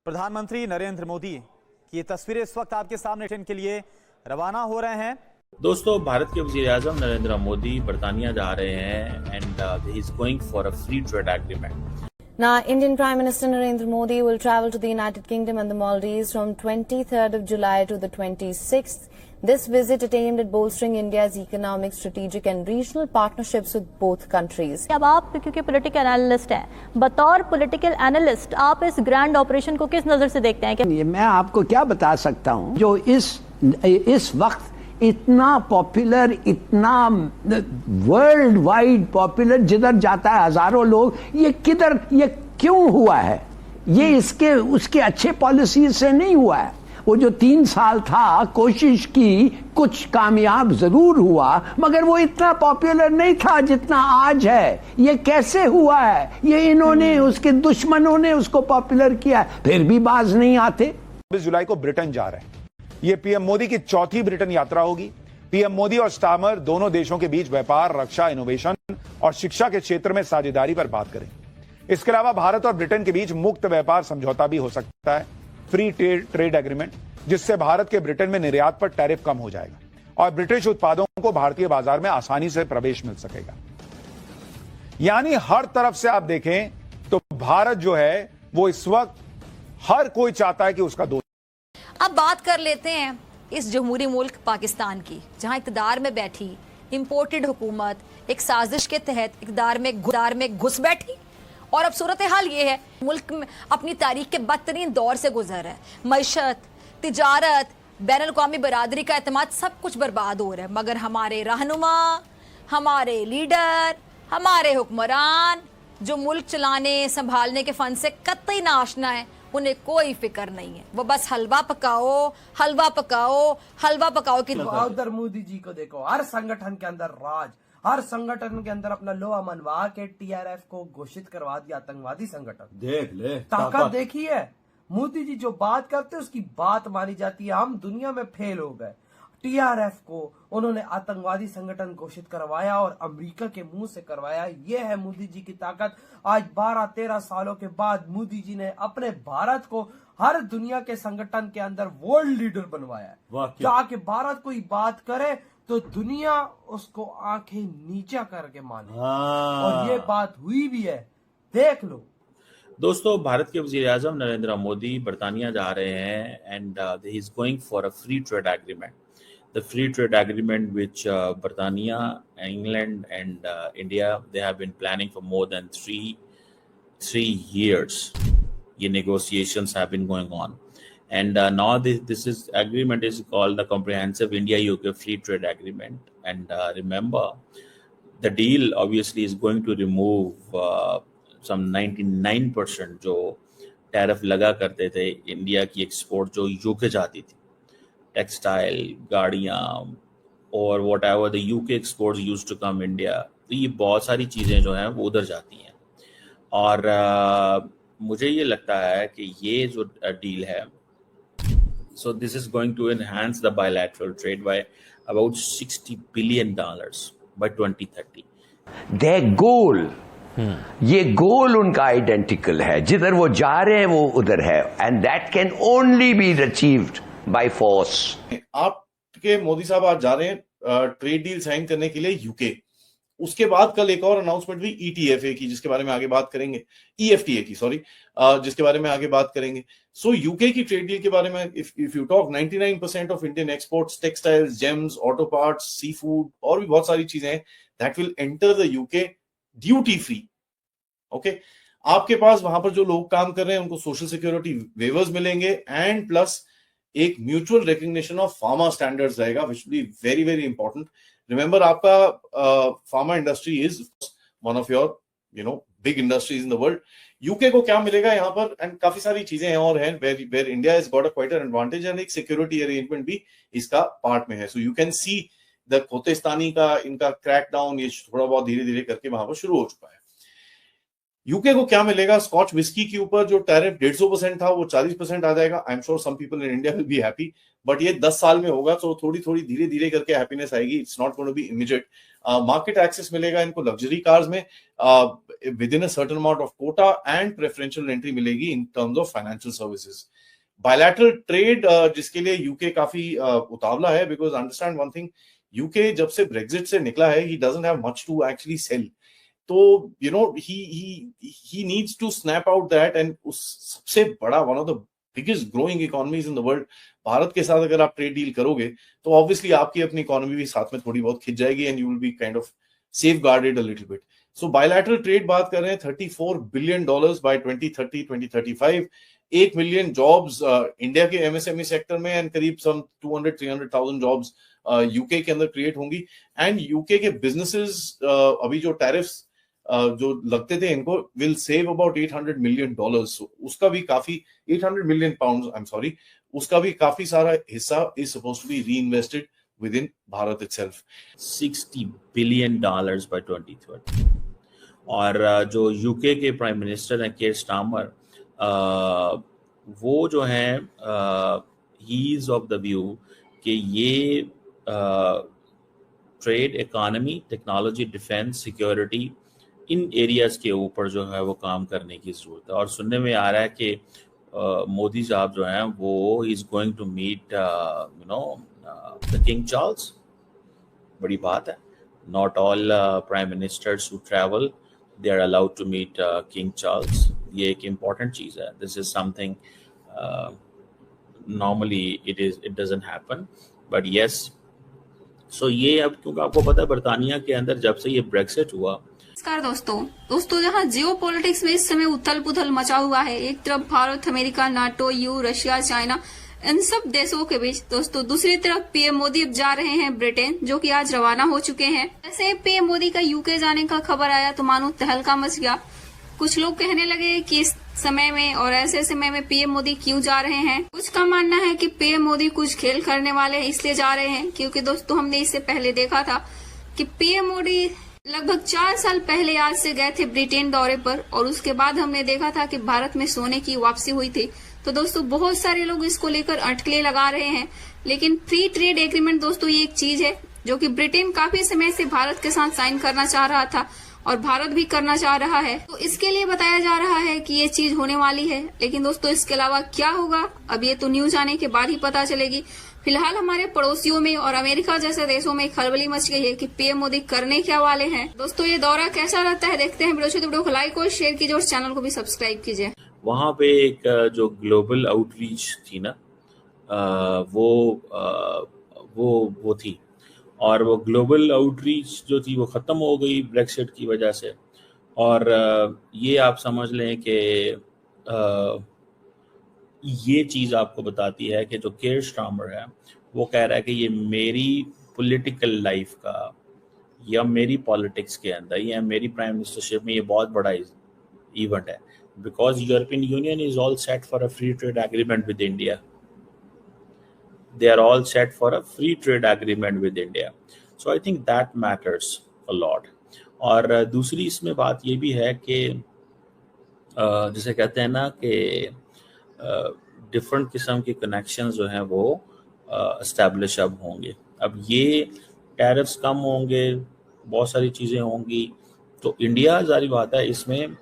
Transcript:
प्रधानमंत्री नरेंद्र मोदी की ये तस्वीरें इस वक्त आपके सामने के लिए रवाना हो रहे हैं। दोस्तों, भारत के वज़ीर-ए-आज़म नरेंद्र मोदी बरतानिया जा रहे हैं and he is going for a free trade agreement. Now, Indian Prime Minister Narendra Modi will travel to the United Kingdom and the Maldives from 23rd of July to the 26th. This visit is aimed at bolstering India's economic, strategic and regional partnerships with both countries. अब आप क्योंकि political analyst हैं, बतौर political analyst आप इस grand operation को किस नजर से देखते हैं? ये मैं आपको क्या बता सकता हूँ, जो इस वक्त इतना पॉपुलर, इतना वर्ल्ड वाइड पॉपुलर, जिधर जाता है हजारों लोग, ये क्यों हुआ है? ये उसके अच्छे पॉलिसी से नहीं हुआ है। वो जो 3 साल था, कोशिश की, कुछ कामयाब जरूर हुआ, मगर वो इतना पॉपुलर नहीं था जितना आज है। ये कैसे हुआ है? ये इन्होंने, उसके दुश्मनों ने उसको पॉपुलर किया, फिर भी बाज नहीं आते। 20 जुलाई को ब्रिटेन जा रहे हैं। ये पीएम मोदी की चौथी ब्रिटेन यात्रा होगी। पीएम मोदी और स्टार्मर दोनों देशों के बीच व्यापार, रक्षा, इनोवेशन और शिक्षा के क्षेत्र में साझेदारी पर बात करेंगे। इसके अलावा भारत और ब्रिटेन के बीच मुक्त व्यापार समझौता भी हो सकता है, फ्री ट्रेड एग्रीमेंट, जिससे भारत के ब्रिटेन में निर्यात पर टैरिफ कम हो जाएगा और ब्रिटिश उत्पादों को भारतीय बाजार में आसानी से प्रवेश मिल सकेगा। यानी हर तरफ से आप देखें तो भारत जो है वो इस वक्त हर कोई चाहता है कि उसका दोस्त। अब बात कर लेते हैं इस जमहूरी मुल्क पाकिस्तान की, जहां इक़्तिदार में बैठी इंपोर्टेड हुकूमत एक साजिश के तहत इक़्तिदार में घुस बैठी। और अब सूरत हाल ये है, मुल्क में अपनी तारीख के बदतरीन दौर से गुजर है। मईशत, तिजारत, बैनुल-अक़वामी बरादरी का एतमाद सब कुछ बर्बाद हो रहा है, मगर हमारे रहनुमा, हमारे लीडर, हमारे हुक्मरान जो मुल्क चलाने संभालने के फन से कतई ना आशना है, उन्हें कोई फिक्र नहीं है। वो बस हलवा पकाओ की उधर मोदी जी को देखो, हर संगठन के अंदर राज, हर संगठन के अंदर अपना लोहा मनवा के टीआरएफ को घोषित करवा दिया आतंकवादी संगठन। देख ले ताकत देखी है। मोदी जी जो बात करते हैं उसकी बात मानी जाती है। हम दुनिया में फेल हो गए। टीआरएफ को उन्होंने आतंकवादी संगठन घोषित करवाया और अमेरिका के मुंह से करवाया। ये है मोदी जी की ताकत। आज 12-13 सालों के बाद मोदी जी ने अपने भारत को हर दुनिया के संगठन के अंदर वर्ल्ड लीडर बनवाया है। ताकि भारत कोई बात करे तो दुनिया उसको आंखें नीचा करके माने, और ये बात हुई भी है, देख लो। दोस्तों, भारत के वज़ीर-ए-आज़म नरेंद्र मोदी बरतानिया जा रहे हैं and he is going for a free trade agreement. The free trade agreement which Britannia, England and India, they have been planning for more than three years. Ye negotiations have been going on, and now this is agreement is called the Comprehensive India-UK Free Trade Agreement. And remember, the deal obviously is going to remove some 99% जो tariff लगा करते थे India की export जो UK जाती थी, textile, गाड़ियाँ और whatever the UK exports used to come India. तो ये बहुत सारी चीज़ें जो हैं वो उधर जाती हैं। और मुझे ये लगता है कि ये जो डील है, so this is going to enhance the bilateral trade by about $60 billion by 2030। Their goal, ये गोल उनका आइडेंटिकल है। जिधर वो जा रहे हैं वो उधर है, and that can only be achieved by force. आपके मोदी साहब आज जा रहे हैं ट्रेड डील साइन करने के लिए यूके। उसके बाद कल एक और अनाउंसमेंट हुई ईटीएफए की, जिसके बारे में आगे बात करेंगे, ईएफटीए की सॉरी, जिसके बारे में आगे बात करेंगे। सो यूके की ट्रेड डील के बारे में if you talk, 99% of Indian exports, textiles, gems, auto parts, sea food और भी बहुत सारी चीजें हैं, that will enter the UK duty free. Okay, आपके पास वहां पर जो लोग काम कर रहे हैं उनको सोशल सिक्योरिटी वेवर्स मिलेंगे, एंड प्लस एक mutual recognition of pharma standards रहेगा, which will be very very important. Remember, आपका pharma industry is one of your big industries in the world. UK को क्या मिलेगा यहाँ पर, एंड काफी सारी चीजें हैं और हैं where India has got a quite an advantage, and एक सिक्योरिटी अरेंजमेंट भी इसका पार्ट में है। So you can see the खोतेस्तानी का इनका क्रैक डाउन ये थोड़ा बहुत धीरे धीरे करके वहां पर शुरू हो चुका है। यूके को क्या मिलेगा, स्कॉच विस्की के ऊपर जो टैरिफ 150% था वो 40% आ जाएगा। I am sure some people in India will be happy, but ये 10 साल में होगा, तो थोड़ी थोड़ी धीरे धीरे करके हैप्पीनेस आएगी। It's not going to be immediate. Market access मिलेगा इनको लग्जरी कार्स में, within a certain amount of quota and preferential entry मिलेगी in terms of financial services. Bilateral trade जिसके लिए यूके काफी उतावला है, because understand one thing, UK जब से ब्रेक्जिट से निकला है, he doesn't have much to actually sell, तो you know he needs to snap out that, and उस सबसे बड़ा one of the biggest growing economies in the world, Bharat के साथ अगर आप ट्रेड डील करोगे तो ऑब्वियसली आपकी अपनी इकोनॉमी भी साथ में थोड़ी बहुत खिंच जाएगी, and you will be kind of safeguarded a little bit. So bilateral trade बात कर रहे हैं $34 billion by 2030-2035, 8 million jobs India के MSME सेक्टर में, एंड करीब some 200-300,000 jobs यूके के अंदर क्रिएट होंगी। एंड यूके के बिजनेसेस अभी जो टैरिफ्स जो लगते थे इनको विल सेव अबाउट $800 million, उसका भी काफी 800 million pounds, I'm sorry, उसका भी काफी सारा हिस्सा is supposed to be reinvested within Bharat itself. $60 billion by 2030। और जो यूके के प्राइम मिनिस्टर हैं केयर स्टार्मर, वो जो हैं he is of the view कि ये trade, economy, technology, defence, security, इन एरियाज के ऊपर जो है वो काम करने की जरूरत है। और सुनने में आ रहा है कि मोदी साहब जो हैं वो is going to meet you know the King Charles। बड़ी बात है, not all prime ministers who travel they are allowed to meet King Charles। ये एक important चीज है। This is something normally it doesn't happen, but yes। So ये अब क्योंकि आपको पता है बर्तानिया के अंदर जब से ये ब्रेक्सिट हुआ। नमस्कार दोस्तों, जहां जियो पॉलिटिक्स में इस समय उथल पुथल मचा हुआ है, एक तरफ भारत, अमेरिका, नाटो, यू, रशिया, चाइना, इन सब देशों के बीच दोस्तों दूसरी तरफ पीएम मोदी अब जा रहे हैं ब्रिटेन, जो कि आज रवाना हो चुके हैं। ऐसे पीएम मोदी का यूके जाने का खबर आया तो मानो तहलका मच गया। कुछ लोग कहने लगे कि इस समय में और ऐसे समय में पीएम मोदी क्यों जा रहे हैं। कुछ का मानना है कि पीएम मोदी कुछ खेल करने वाले हैं इसलिए जा रहे हैं, क्योंकि दोस्तों हमने इससे पहले देखा था कि पीएम मोदी लगभग 4 साल पहले आज से गए थे ब्रिटेन दौरे पर, और उसके बाद हमने देखा था कि भारत में सोने की वापसी हुई थी। तो दोस्तों बहुत सारे लोग इसको लेकर अटकलें लगा रहे हैं, लेकिन फ्री ट्रेड एग्रीमेंट दोस्तों ये एक चीज है जो कि ब्रिटेन काफी समय से भारत के साथ साइन करना चाह रहा था और भारत भी करना चाह रहा है। तो इसके लिए बताया जा रहा है कि ये चीज होने वाली है, लेकिन दोस्तों इसके अलावा क्या होगा अब ये तो न्यूज आने के बाद ही पता चलेगी। फिलहाल हमारे पड़ोसियों में और अमेरिका जैसे देशों में खलबली मच गई है कि पीएम मोदी करने क्या वाले हैं। दोस्तों ये दौरा कैसा रहता है देखते हैं। वीडियो को लाइक और शेयर कीजिए और चैनल को भी सब्सक्राइब कीजिए। वहाँ पे एक जो ग्लोबल आउटरीच थी ना, वो थी, और वो ग्लोबल आउटरीच जो थी वो ख़त्म हो गई ब्रेक्सिट की वजह से। और ये आप समझ लें कि ये चीज़ आपको बताती है कि जो केयर स्टार्मर है वो कह रहा है कि ये मेरी पॉलिटिकल लाइफ का या मेरी पॉलिटिक्स के अंदर या मेरी प्राइम मिनिस्टरशिप में ये बहुत बड़ा इवेंट है, because European Union is all set for a free trade agreement with India. They are all set for a free trade agreement with India. So I think that matters a lot. और दूसरी इसमें बात ये भी है कि जैसे कहते हैं ना कि डिफरेंट किस्म के कनेक्शंस जो हैं वो एस्टैब्लिश अब होंगे। अब ये टैरिफ्स कम होंगे, बहुत सारी चीज़ें होंगी, तो इंडिया जारी बात है इसमें